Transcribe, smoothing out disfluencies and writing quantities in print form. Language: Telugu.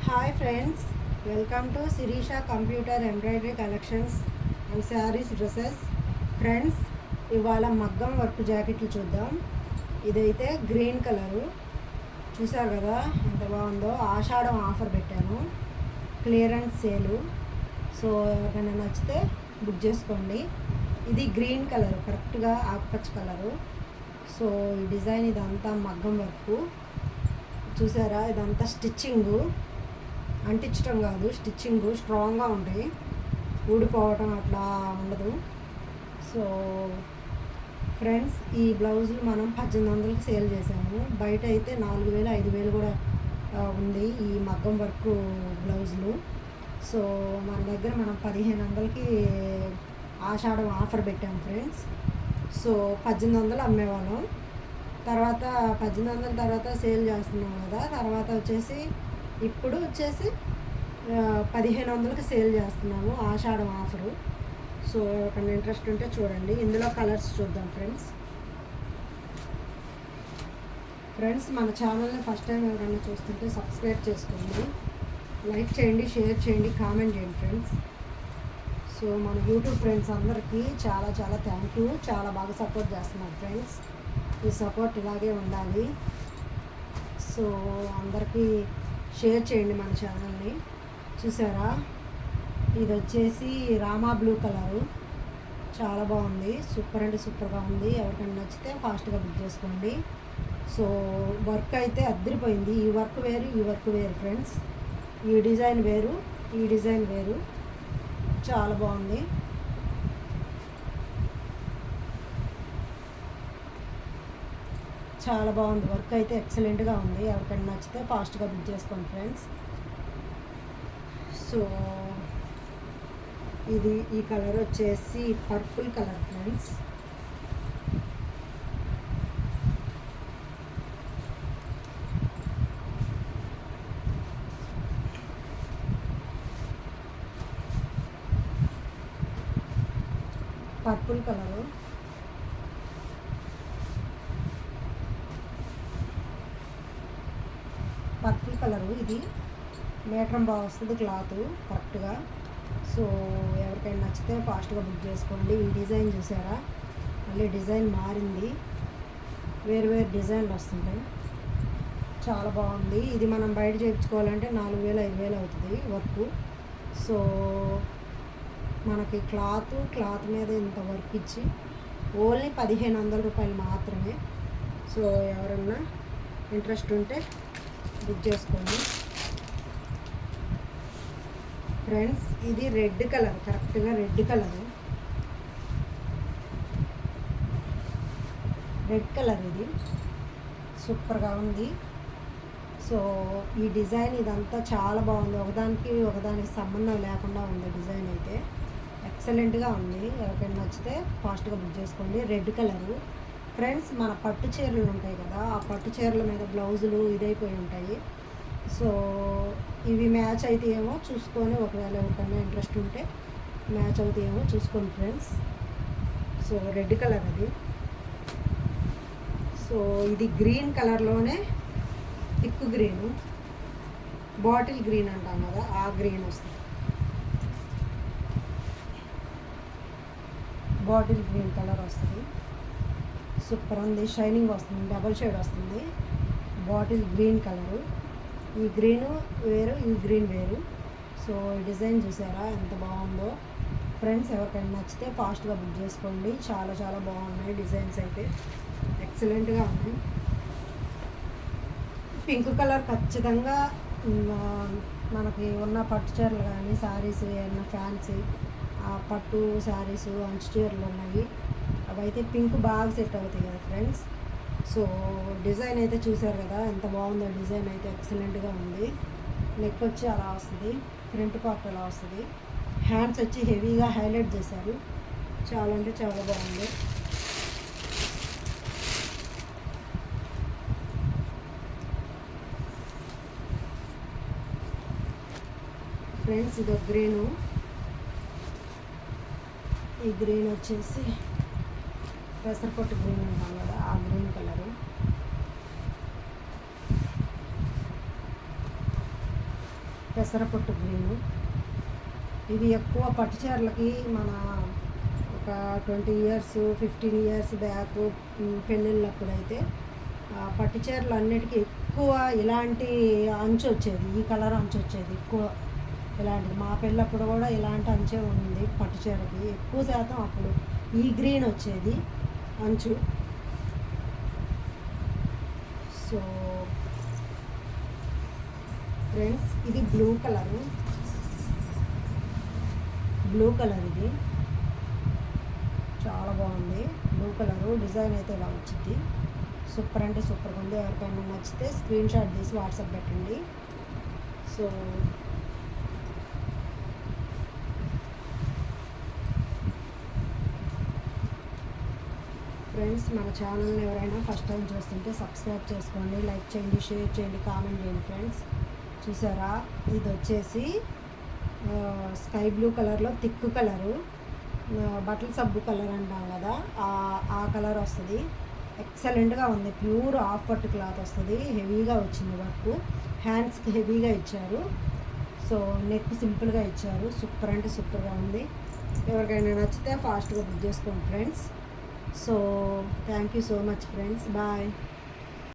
Hi friends, welcome to Shirisha computer embroidery collections and saris dresses. Friends, ఇవాళ మగ్గం వర్క్ జాకెట్లు చూద్దాం. ఇదైతే గ్రీన్ కలరు, చూసారు కదా ఎంత బాగుందో. ఆషాఢం ఆఫర్ పెట్టాను, క్లియరెన్స్ సేలు. సో ఎవరికైనా నచ్చితే బుక్ చేసుకోండి. ఇది గ్రీన్ కలరు, కరెక్ట్గా ఆకుపచ్చ కలరు. సో ఈ డిజైన్ ఇదంతా మగ్గం వర్క్ చూసారా. ఇదంతా స్టిచ్చింగు, అంటించడం కాదు, స్టిచ్చింగ్ స్ట్రాంగ్గా ఉంటాయి, ఊడిపోవటం అట్లా ఉండదు. సో ఫ్రెండ్స్, ఈ బ్లౌజులు మనం 1800కి సేల్ చేసాము. బయట అయితే 4000 5000 కూడా ఉంది ఈ మగ్గం వర్క్ బ్లౌజులు. సో మన దగ్గర మనం 1500కి ఆషాఢం ఆఫర్ పెట్టాము ఫ్రెండ్స్. సో 1800 అమ్మేవాళ్ళం, తర్వాత 1800 తర్వాత సేల్ చేస్తున్నాం కదా. తర్వాత వచ్చేసి ఇప్పుడు వచ్చేసి 1500కి సేల్ చేస్తున్నాము, ఆషాఢం ఆఫరు. సో ఎవరికైనా ఇంట్రెస్ట్ ఉంటే చూడండి. ఇందులో కలర్స్ చూద్దాం ఫ్రెండ్స్. మన ఛానల్ని ఫస్ట్ టైం ఎవరైనా చూస్తుంటే సబ్స్క్రైబ్ చేసుకోండి, లైక్ చేయండి, షేర్ చేయండి, కామెంట్ చేయండి ఫ్రెండ్స్. సో మన యూట్యూబ్ ఫ్రెండ్స్ అందరికీ చాలా చాలా థ్యాంక్ యూ. చాలా బాగా సపోర్ట్ చేస్తున్నారు ఫ్రెండ్స్. ఈ సపోర్ట్ ఇలాగే ఉండాలి. సో అందరికీ షేర్ చేయండి మన ఛానల్ని. చూసారా, ఇది వచ్చేసి రామా బ్లూ కలరు, చాలా బాగుంది, సూపర్ అంటే సూపర్గా ఉంది. ఎవరికైనా నచ్చితే ఫాస్ట్గా బుక్ చేసుకోండి. సో వర్క్ అయితే అద్దరిపోయింది. ఈ వర్క్ వేరు, ఈ వర్క్ వేరు ఫ్రెండ్స్. ఈ డిజైన్ వేరు, ఈ డిజైన్ వేరు, చాలా బాగుంది. చాలా బాగుంది, వర్క్ అయితే ఎక్సలెంట్గా ఉంది. ఎవరికైనా నచ్చితే ఫాస్ట్గా బుక్ చేసుకోండి ఫ్రెండ్స్. సో ఇది ఈ కలర్ వచ్చేసి purple colour friends. Purple colour, purple colour. ఇది మీటర్ బాగా వస్తుంది క్లాత్ కరెక్ట్గా. సో ఎవరికైనా నచ్చితే ఫాస్ట్గా బుక్ చేసుకోండి. ఈ డిజైన్ చూసారా, మళ్ళీ డిజైన్ మారింది, వేరు వేరు డిజైన్లు వస్తుంటాయి, చాలా బాగుంది. ఇది మనం బయట చేయించుకోవాలంటే 4000 5000 అవుతుంది వర్క్. సో మనకి క్లాత్ మీద ఇంత వర్క్ ఇచ్చి ఓన్లీ 1500 రూపాయలు మాత్రమే. సో ఎవరన్నా ఇంట్రెస్ట్ ఉంటే బుక్ చేసుకోండి ఫ్రెండ్స్. ఇది రెడ్ కలర్, కరెక్ట్గా రెడ్ కలరు, రెడ్ కలర్. ఇది సూపర్గా ఉంది. సో ఈ డిజైన్ ఇదంతా చాలా బాగుంది, ఒకదానికి సంబంధం లేకుండా ఉంది డిజైన్ అయితే, ఎక్సలెంట్గా ఉంది. ఎవరికైనా నచ్చితే ఫాస్ట్గా బుక్ చేసుకోండి. Red colour friends. మన పట్టు చీరలు ఉంటాయి కదా, ఆ పట్టు చీరల మీద బ్లౌజులు ఇదైపోయి ఉంటాయి. సో ఇవి మ్యాచ్ అయితే ఏమో చూసుకొని, ఒకవేళ ఎవరికైనా ఇంట్రెస్ట్ ఉంటే మ్యాచ్ అవుతాయి ఏమో చూసుకోండి ఫ్రెండ్స్. సో రెడ్ కలర్ అది. సో ఇది గ్రీన్ కలర్లోనే థిక్ గ్రీను, బాటిల్ గ్రీన్ అంటాం కదా, ఆ గ్రీన్ వస్తుంది. బాటిల్ గ్రీన్ కలర్ వస్తుంది, సూపర్ ఉంది, షైనింగ్ వస్తుంది, డబల్ షేడ్ వస్తుంది. బాటిల్ గ్రీన్ కలరు, ఈ గ్రీను వేరు, ఈ గ్రీన్ వేరు. సో ఈ డిజైన్ చూసారా ఎంత బాగుందో ఫ్రెండ్స్. ఎవరికైనా నచ్చితే ఫాస్ట్గా బుక్ చేసుకోండి. చాలా చాలా బాగున్నాయి డిజైన్స్ అయితే, ఎక్సలెంట్గా ఉన్నాయి. పింక్ కలర్ ఖచ్చితంగా మనకి ఉన్న పట్టు చీరలు కానీ శారీస్ ఏమన్నా ఫ్యాన్సీ పట్టు శారీస్ అంచు చీరలు ఉన్నాయి, అవైతే పింక్ బాగా సెట్ అవుతాయి కదా ఫ్రెండ్స్. సో డిజైన్ అయితే చూసారు కదా ఎంత బాగుందో, డిజైన్ అయితే ఎక్సలెంట్గా ఉంది. నెక్ వచ్చి అలా వస్తుంది, ఫ్రంట్ పార్ట్ అలా వస్తుంది, హ్యాండ్స్ వచ్చి హెవీగా హైలైట్ చేశారు, చాలా అంటే చాలా బాగుంది. ఫ్రెండ్స్ ఇది గ్రీను, ఈ గ్రీన్ వచ్చేసి పెసరపట్టు గ్రీన్ అంటాం కదా, ఆ గ్రీన్ కలరు. పెసరపొట్టు గ్రీను. ఇవి ఎక్కువ పట్టు చీరలకి మన ఒక 20 ఇయర్స్ 15 ఇయర్స్ బ్యాక్ పెళ్ళిళ్ళప్పుడైతే పట్టు చీరలు అన్నిటికీ ఎక్కువ ఇలాంటి అంచు వచ్చేది, ఈ కలర్ అంచు వచ్చేది ఎక్కువ. ఇలాంటిది మా పెళ్ళప్పుడు కూడా ఇలాంటి అంచే ఉంది పట్టు చీరకి, ఎక్కువ శాతం అప్పుడు ఈ గ్రీన్ వచ్చేది అంచు. సో ఫ్రెండ్స్, ఇది బ్లూ కలర్ ఇది చాలా బాగుంది. బ్లూ కలరు డిజైన్ అయితే ఇలా వచ్చింది. సూపర్ అంటే సూపర్గా ఉంది. ఎవరికైనా నచ్చితే స్క్రీన్ షాట్ తీసి వాట్సాప్ పెట్టండి. సో ఫ్రెండ్స్, మన ఛానల్ని ఎవరైనా ఫస్ట్ టైం చూస్తుంటే సబ్స్క్రైబ్ చేసుకోండి, లైక్ చేయండి, షేర్ చేయండి, కామెంట్ చేయండి. ఫ్రెండ్స్ చూసారా, ఇది వచ్చేసి స్కై బ్లూ కలర్లో థిక్ కలరు, బట్టల సబ్బు కలర్ అంటాం కదా, ఆ కలర్ వస్తుంది. ఎక్సలెంట్గా ఉంది. ప్యూర్ ఆఫ్ పట్టు క్లాత్ వస్తుంది. హెవీగా వచ్చింది వర్క్. హ్యాండ్స్కి హెవీగా ఇచ్చారు. సో నెక్ సింపుల్గా ఇచ్చారు. సూపర్ అంటే సూపర్గా ఉంది. ఎవరికైనా నచ్చితే ఫాస్ట్గా బుక్ చేసుకోండి friends. So thank you so much friends. Bye.